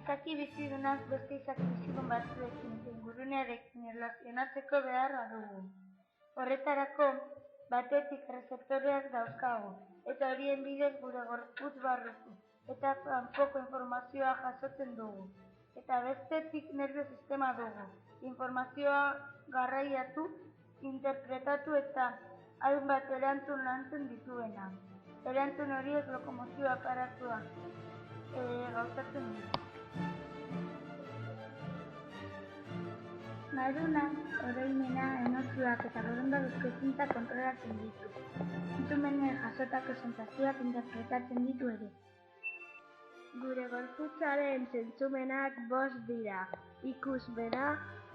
Izaki bizidunak beste izaki bizidun batzuekin eta ingurunearekin erlazionatzeko beharra dugu. Horretarako, batetik rezeptoreak dauzkagu, eta horien bidez gure gorputz barruko eta kanpoko informazioa jasotzen dugu. Eta bestetik nerbio sistema dugu, informazioa garraiatu, interpretatu eta hainbat erantzun lantzen dituena. Erantzun horiek lokomozio aparatua gauzatzen ditu. Garunak, oroimena, emozioak eta borondadezko ekintzak kontrolatzen ditu. Entzumenean jasotako sentsazioak interpretatzen ditu ere. Gure gorputzaren zentzumenak 5 dira: ikusmena,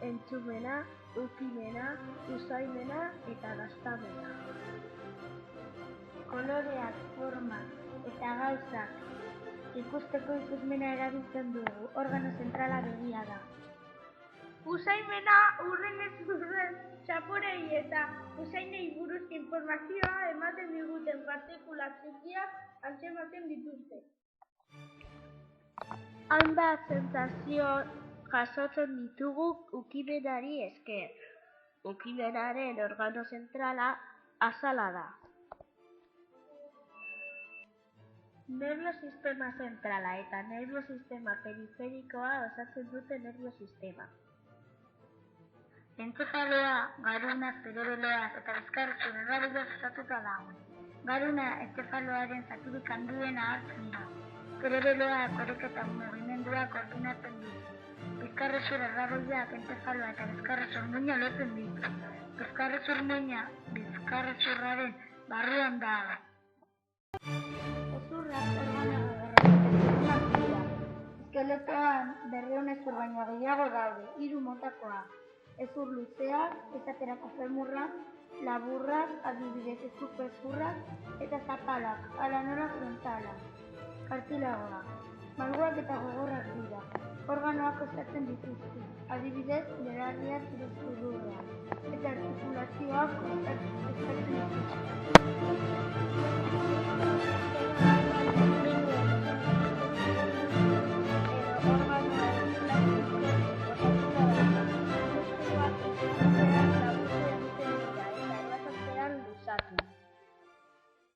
entzumena, ukimena, usaimena eta dastamena. Koloreak, formak eta gauzak ikusteko ikusmena erabiltzen dugu, organo zentrala begia da. Usaimena urrenez urren txaporei eta usainei buruzko informazioa ematen diguten partikula txikiak antzematen dituzte. Hainbat sentsazio jasotzen ditugu ukimenari esker. Ukimenaren organo zentrala azala da. Nerbio sistema zentrala eta nerbio sistema periferikoa osatzen dute nerbio sistema. Entzefaloa, garuna, zerebeloa eta bizkarrezur errabilez osatuta dago. Garuna entzefaloaren zatirik handiena hartzen da. Zerebeloa korrika eta mugimendua koordinatzen ditu. Bizkarrezur errabilak entzefaloa eta bizkarrezur muina lotzen ditu. Bizkarrezur muina bizkarrezurraren barruan dago. Hezurrak organo garrantzitsuenak dira. Eskeletoan 200 hezur baino gehiago daude, 3 motakoak. Hezur luzeak, esaterako femurra, laburrak, adibidez eskup-hezurrak, eta zapalak, hala nola frontalak. Kartilagoak, malguak eta gogorrak dira. Organoak osatzen dituzte, adibidez belarriak edo zurrurak, eta artikulazioak osatzen dituzte.